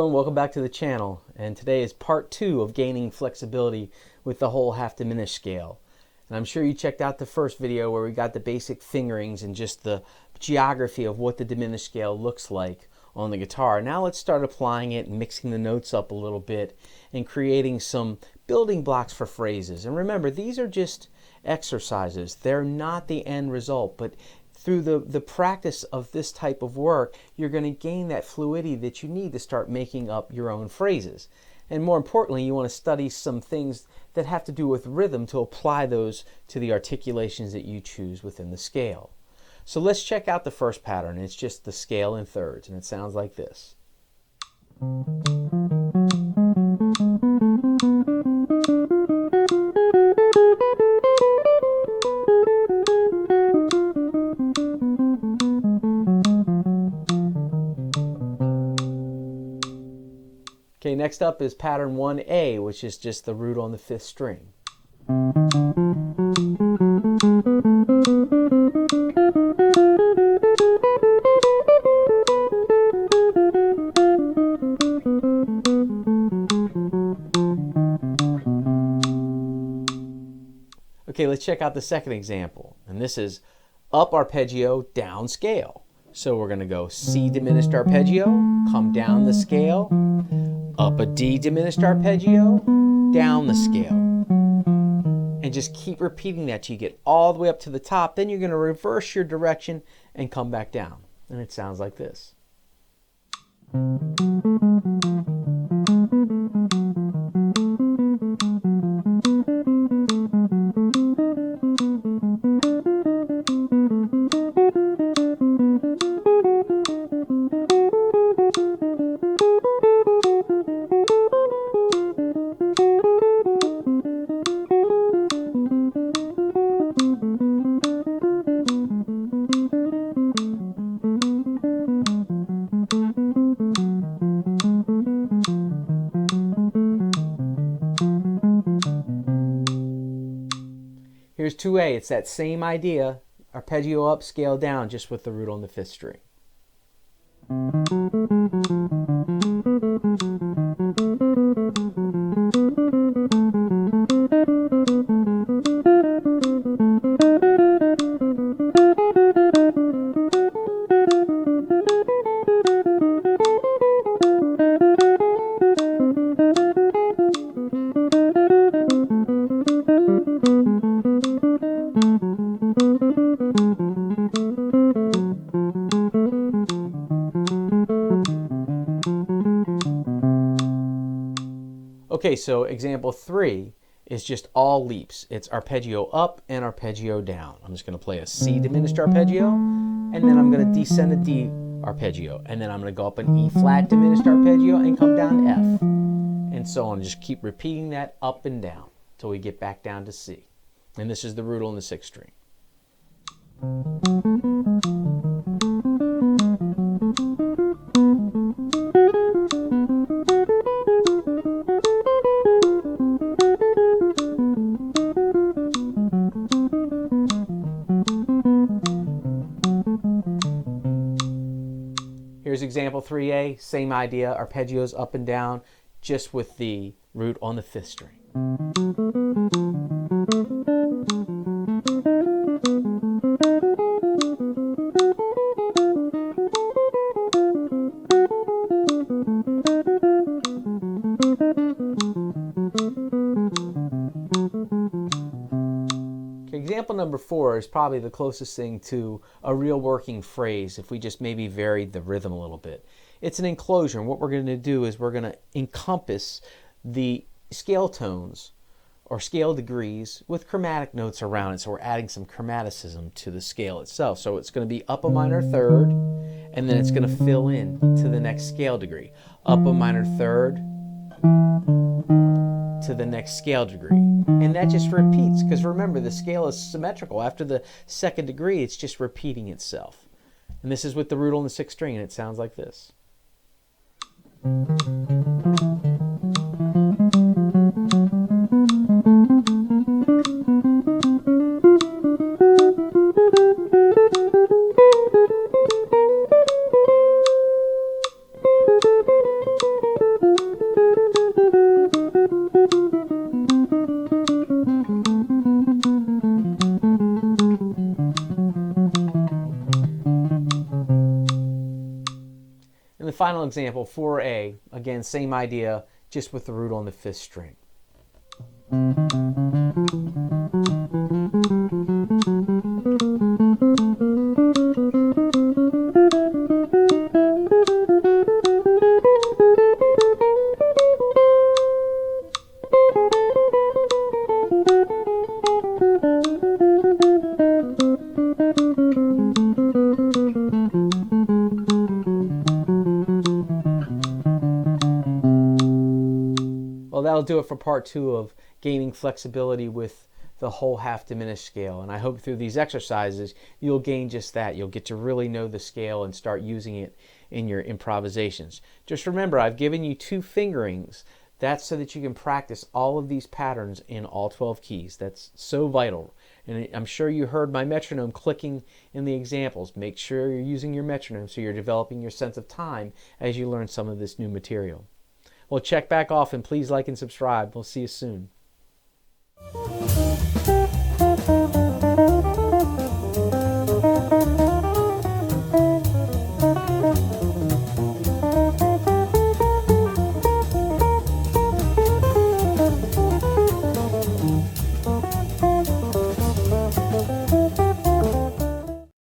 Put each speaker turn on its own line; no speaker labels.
everyone, welcome back to the channel, and today is part 2 of gaining flexibility with the whole half diminished scale. And I'm sure you checked out the first video where we got the basic fingerings and just the geography of what the diminished scale looks like on the guitar. Now let's start applying it and mixing the notes up a little bit and creating some building blocks for phrases. And remember, these are just exercises. They're not the end result, but through the practice of this type of work, you're going to gain that fluidity that you need to start making up your own phrases. And more importantly, you want to study some things that have to do with rhythm to apply those to the articulations that you choose within the scale. So let's check out the first pattern. It's just the scale in thirds, and it sounds like this. Okay, next up is pattern 1A, which is just the root on the 5th string. Okay, let's check out the second example, and this is up arpeggio, down scale. So we're going to go C diminished arpeggio, come down the scale, up a D diminished arpeggio, down the scale. And just keep repeating that till you get all the way up to the top. Then you're going to reverse your direction and come back down. And it sounds like this. Here's 2A. It's that same idea. Arpeggio up, scale down, just with the root on the 5th string. Okay, so example 3 is just all leaps. It's arpeggio up and arpeggio down. I'm just going to play a C diminished arpeggio, and then I'm going to descend a D arpeggio, and then I'm going to go up an E flat diminished arpeggio and come down to F, and so on. Just keep repeating that up and down until we get back down to C. And this is the root on the 6th string. Here's example 3A, same idea, arpeggios up and down, just with the root on the 5th string. Example number 4 is probably the closest thing to a real working phrase if we just maybe varied the rhythm a little bit. It's an enclosure, and what we're going to do is we're going to encompass the scale tones or scale degrees with chromatic notes around it. So we're adding some chromaticism to the scale itself. So it's going to be up a minor third, and then it's going to fill in to the next scale degree. Up a minor third to the next scale degree. And that just repeats, because remember, the scale is symmetrical. After the 2nd degree, it's just repeating itself. And this is with the root on the 6th string, and it sounds like this. final example, 4A. Again, same idea, just with the root on the 5th string. Well, that'll do it for part 2 of gaining flexibility with the whole half diminished scale. And I hope through these exercises, you'll gain just that. You'll get to really know the scale and start using it in your improvisations. Just remember, I've given you 2 fingerings. That's so that you can practice all of these patterns in all 12 keys. That's so vital. And I'm sure you heard my metronome clicking in the examples. Make sure you're using your metronome so you're developing your sense of time as you learn some of this new material. Well, check back often. Please like and subscribe. We'll see you soon.